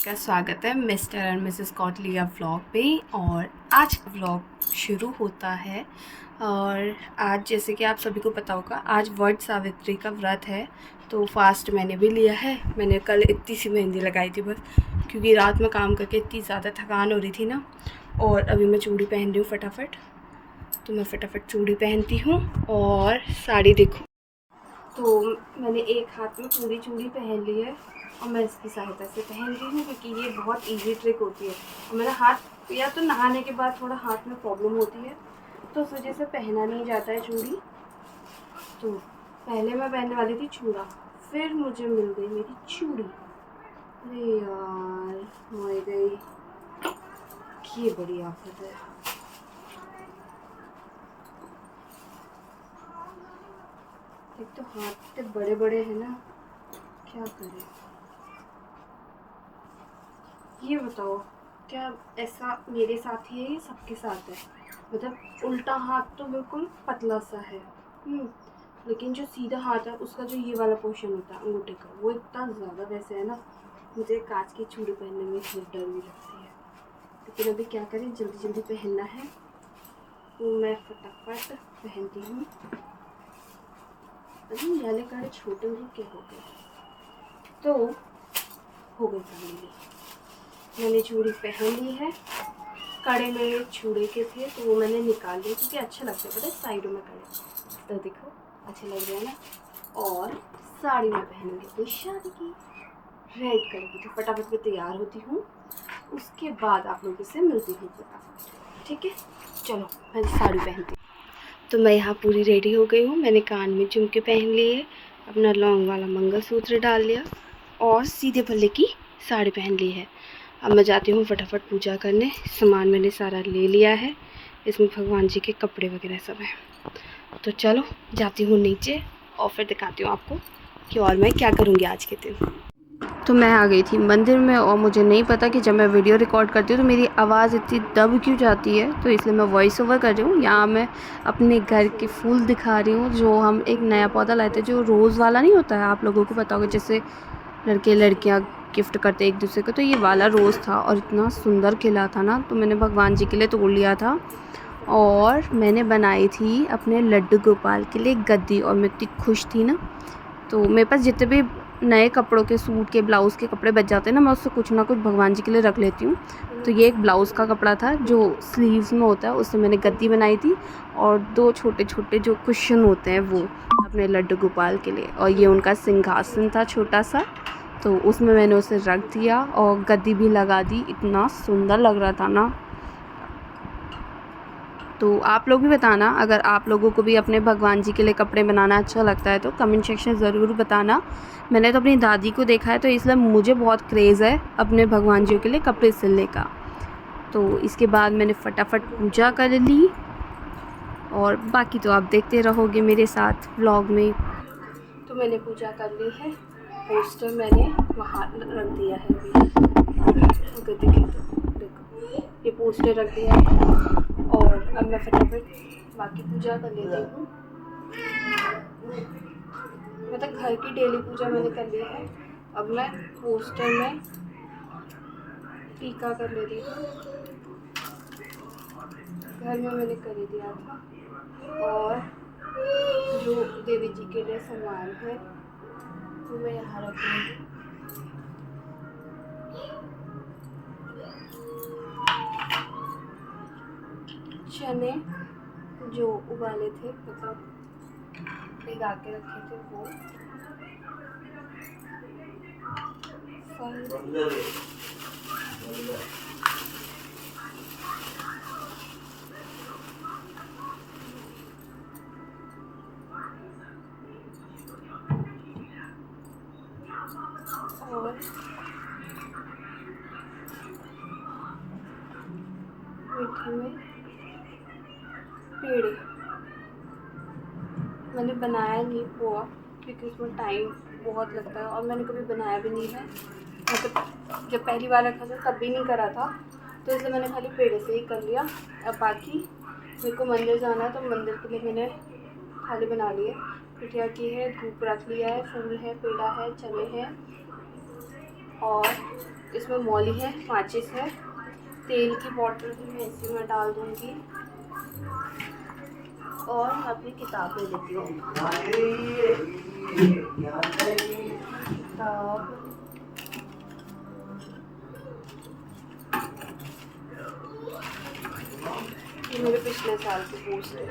का स्वागत है मिस्टर एंड मिसेस कौटलिया व्लॉग पे। और आज का व्लॉग शुरू होता है। और आज जैसे कि आप सभी को पता होगा, आज वट सावित्री का व्रत है। तो फास्ट मैंने भी लिया है। मैंने कल इतनी सी मेहंदी लगाई थी बस, क्योंकि रात में काम करके इतनी ज़्यादा थकान हो रही थी ना। और अभी मैं चूड़ी पहन रही हूँ फटाफट। तो मैं फटाफट चूड़ी पहनती हूँ और साड़ी देखो। तो मैंने एक हाथ में पूरी चूड़ी पहन ली है और मैं इसकी सहायता से पहन रही हूँ, क्योंकि ये बहुत इजी ट्रिक होती है। और मेरा हाथ या तो नहाने के बाद थोड़ा हाथ में प्रॉब्लम होती है, तो उस वजह से पहना नहीं जाता है चूड़ी। तो पहले मैं पहनने वाली थी चूड़ा, फिर मुझे मिल गई मेरी चूड़ी। अरे यार मर गई, ये बड़ी आफत है। एक तो हाथ इतने बड़े बड़े हैं ना, क्या करें। ये बताओ, क्या ऐसा मेरे साथ ही है या सबके साथ है? मतलब उल्टा हाथ तो बिल्कुल पतला सा है, लेकिन जो सीधा हाथ है उसका जो ये वाला पोर्शन होता है अंगूठे का, वो इतना ज़्यादा वैसे है ना। मुझे कांच की चूड़ी पहनने में बहुत डर भी लगती है, लेकिन अभी क्या करें, जल्दी जल्दी पहनना है तो मैं फटाफट पहनती हूँ। अभी याले कड़े छोटे हो क्या हो गए, तो हो गई फाइनली। मैंने चूड़ी पहन ली है। कड़े मेरे चूड़े के थे तो वो मैंने निकाल लिए, क्योंकि अच्छे लगते हैं पता है साइडों में कड़े, तो देखो अच्छे लग रहे हैं ना। और साड़ी में पहनूंगी अपनी शादी की रेड कलर की। तो फटाफट में तैयार होती हूँ, उसके बाद आप लोगों से मिलती हूँ फटाफट। ठीक है, चलो मैं साड़ी पहनती हूँ। तो मैं यहाँ पूरी रेडी हो गई हूँ। मैंने कान में झुमके पहन लिए, अपना लॉन्ग वाला मंगलसूत्र डाल लिया और सीधे पल्ले की साड़ी पहन ली है। अब मैं जाती हूँ फटाफट पूजा करने। सामान मैंने सारा ले लिया है, इसमें भगवान जी के कपड़े वगैरह सब हैं। तो चलो जाती हूँ नीचे और फिर दिखाती हूँ आपको कि और मैं क्या करूँगी आज के दिन। तो मैं आ गई थी मंदिर में, और मुझे नहीं पता कि जब मैं वीडियो रिकॉर्ड करती हूँ तो मेरी आवाज़ इतनी दब क्यों जाती है, तो इसलिए मैं वॉइस ओवर कर रही हूँ। यहाँ मैं अपने घर के फूल दिखा रही हूँ, जो हम एक नया पौधा लाए थे, जो रोज़ वाला नहीं होता है, आप लोगों को पता होगा, जैसे लड़के लड़कियाँ गिफ्ट करते एक दूसरे को। तो ये वाला रोज़ था और इतना सुंदर खिला था ना, तो मैंने भगवान जी के लिए तोड़ लिया था। और मैंने बनाई थी अपने लड्डू गोपाल के लिए गद्दी, और मैं इतनी खुश थी ना। तो मेरे पास जितने भी नए कपड़ों के, सूट के, ब्लाउज़ के कपड़े बच जाते हैं ना, मैं उससे कुछ ना कुछ भगवान जी के लिए रख लेती हूँ। तो ये एक ब्लाउज़ का कपड़ा था जो स्लीव्स में होता है, उससे मैंने गद्दी बनाई थी। और 2 छोटे छोटे जो कुशन होते हैं वो अपने लड्डू गोपाल के लिए, और ये उनका सिंहासन था छोटा सा, तो उसमें मैंने उसे रख दिया और गद्दी भी लगा दी। इतना सुंदर लग रहा था ना। तो आप लोग भी बताना, अगर आप लोगों को भी अपने भगवान जी के लिए कपड़े बनाना अच्छा लगता है तो कमेंट सेक्शन ज़रूर बताना। मैंने तो अपनी दादी को देखा है, तो इसलिए मुझे बहुत क्रेज़ है अपने भगवान जी के लिए कपड़े सिलने का। तो इसके बाद मैंने फटाफट पूजा कर ली, और बाकी तो आप देखते रहोगे मेरे साथ व्लॉग में। तो मैंने पूजा कर ली है, पोस्टर मैंने वहाँ रख दिया है अभी। देखो ये पोस्टर रख दिया है, और अब मैं फटाफट बाकी पूजा कर लेती हूँ। मतलब घर की डेली पूजा मैंने कर ली है, अब मैं पोस्टर में टीका कर लेती हूँ। घर में मैंने कर ही दिया था, और जो देवी जी के लिए सामान है वो मैं यहाँ रख दूँगी। चने जो उबाले थे, मतलब भिगा के रखे थे, वो फल, और मीठे में पेड़े। मैंने बनाया नहीं पोहा, क्योंकि उसमें टाइम बहुत लगता है और मैंने कभी बनाया भी नहीं है। मतलब जब पहली बार रखा था तब भी नहीं करा था, तो इसलिए मैंने खाली पेड़े से ही कर लिया। अब बाकी मेरे को मंदिर जाना है, तो मंदिर के लिए मैंने खाली बना लिए। पिठिया की है, धूप रख लिया है, फूल है, पेड़ा है, चने हैं, और इसमें मौली है, माचिस है, तेल की बोतल भी मैं इसी में डाल दूँगी और अपनी किताब ले लेती हूँ। किताब ये मेरे पिछले साल के पोस्ट है,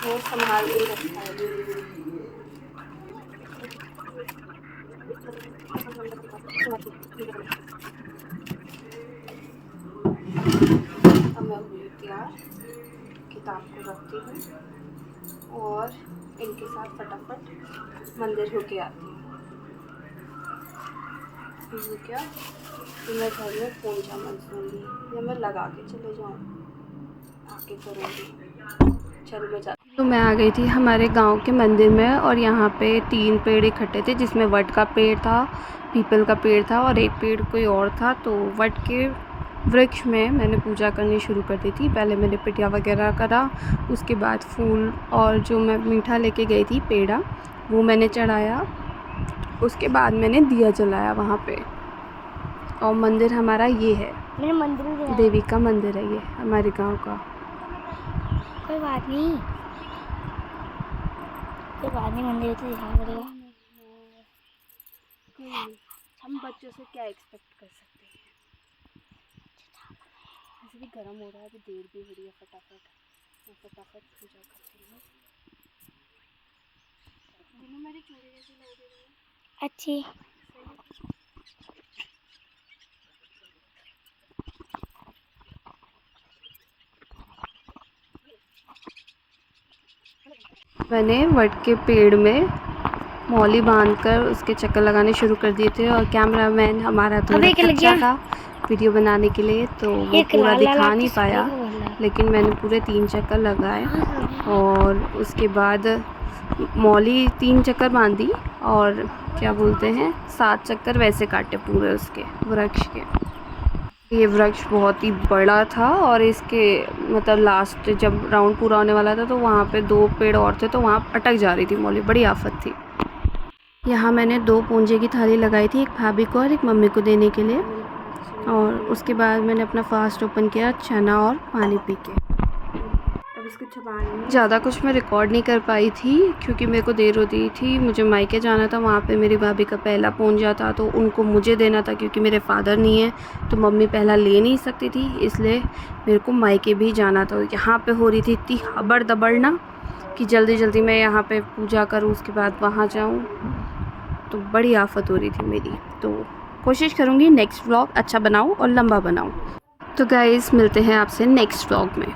वो संभाल के रखा है। अब मैं हुई तैयार, किताब को रखती हूँ और इनके साथ फटाफट मंदिर होके आती हूँ। क्या तो मैं घर में फ़ोन चामन सुनूँगी या मैं लगा के चले जाऊँ, आके करूँगी। चलो मैं जा। तो मैं आ गई थी हमारे गांव के मंदिर में और यहाँ पे 3 पेड़ इकट्ठे थे, जिसमें वट का पेड़ था, पीपल का पेड़ था और एक पेड़ कोई और था। तो वट के वृक्ष में मैंने पूजा करनी शुरू कर दी थी। पहले मैंने पिटिया वगैरह करा, उसके बाद फूल और जो मैं मीठा लेके गई थी पेड़ा वो मैंने चढ़ाया, उसके बाद मैंने दिया जलाया वहाँ पे। और मंदिर हमारा ये है, मेरे मंदिर देवी का मंदिर है ये हमारे गांव का। कोई बात नहीं, मंदिर तो दिखाना पड़ेगा। हम बच्चों से क्या एक्सपेक्ट कर सकते हैं। ऐसे भी गर्म हो रहा है, अभी देर भी हो रही है। फटाफट पूजा करती हूँ। मेरी चूड़ी कैसी लग रही है? अच्छी। मैंने वट के पेड़ में मौली बांधकर उसके चक्कर लगाने शुरू कर दिए थे और कैमरामैन हमारा थोड़ा कच्चा था वीडियो बनाने के लिए, तो वो पूरा दिखा नहीं पाया, लेकिन मैंने पूरे 3 चक्कर लगाए और उसके बाद मौली 3 चक्कर बांधी और क्या बोलते हैं 7 चक्कर वैसे काटे पूरे उसके वृक्ष के। ये वृक्ष बहुत ही बड़ा था और इसके मतलब लास्ट जब राउंड पूरा होने वाला था तो वहाँ पे 2 पेड़ और थे, तो वहाँ अटक जा रही थी मौली, बड़ी आफत थी। यहाँ मैंने 2 पूंजे की थाली लगाई थी, एक भाभी को और एक मम्मी को देने के लिए, और उसके बाद मैंने अपना फास्ट ओपन किया चना और पानी पी के। अब इसको छुपाने ज़्यादा कुछ मैं रिकॉर्ड नहीं कर पाई थी क्योंकि मेरे को देर होती थी, मुझे मायके जाना था, वहाँ पे मेरी भाभी का पहला पूंजा था तो उनको मुझे देना था क्योंकि मेरे फादर नहीं है तो मम्मी पहला ले नहीं सकती थी, इसलिए मेरे को मायके भी जाना था। यहाँ पे हो रही थी इतनी हबड़ दबड़ ना कि जल्दी जल्दी मैं यहाँ पे पूजा करूँ उसके बाद वहाँ जाऊँ, तो बड़ी आफत हो रही थी मेरी। तो कोशिश करूँगी नेक्स्ट व्लॉग अच्छा बनाऊँ और लंबा बनाऊँ। तो गाइज़ मिलते हैं आपसे नेक्स्ट व्लॉग में।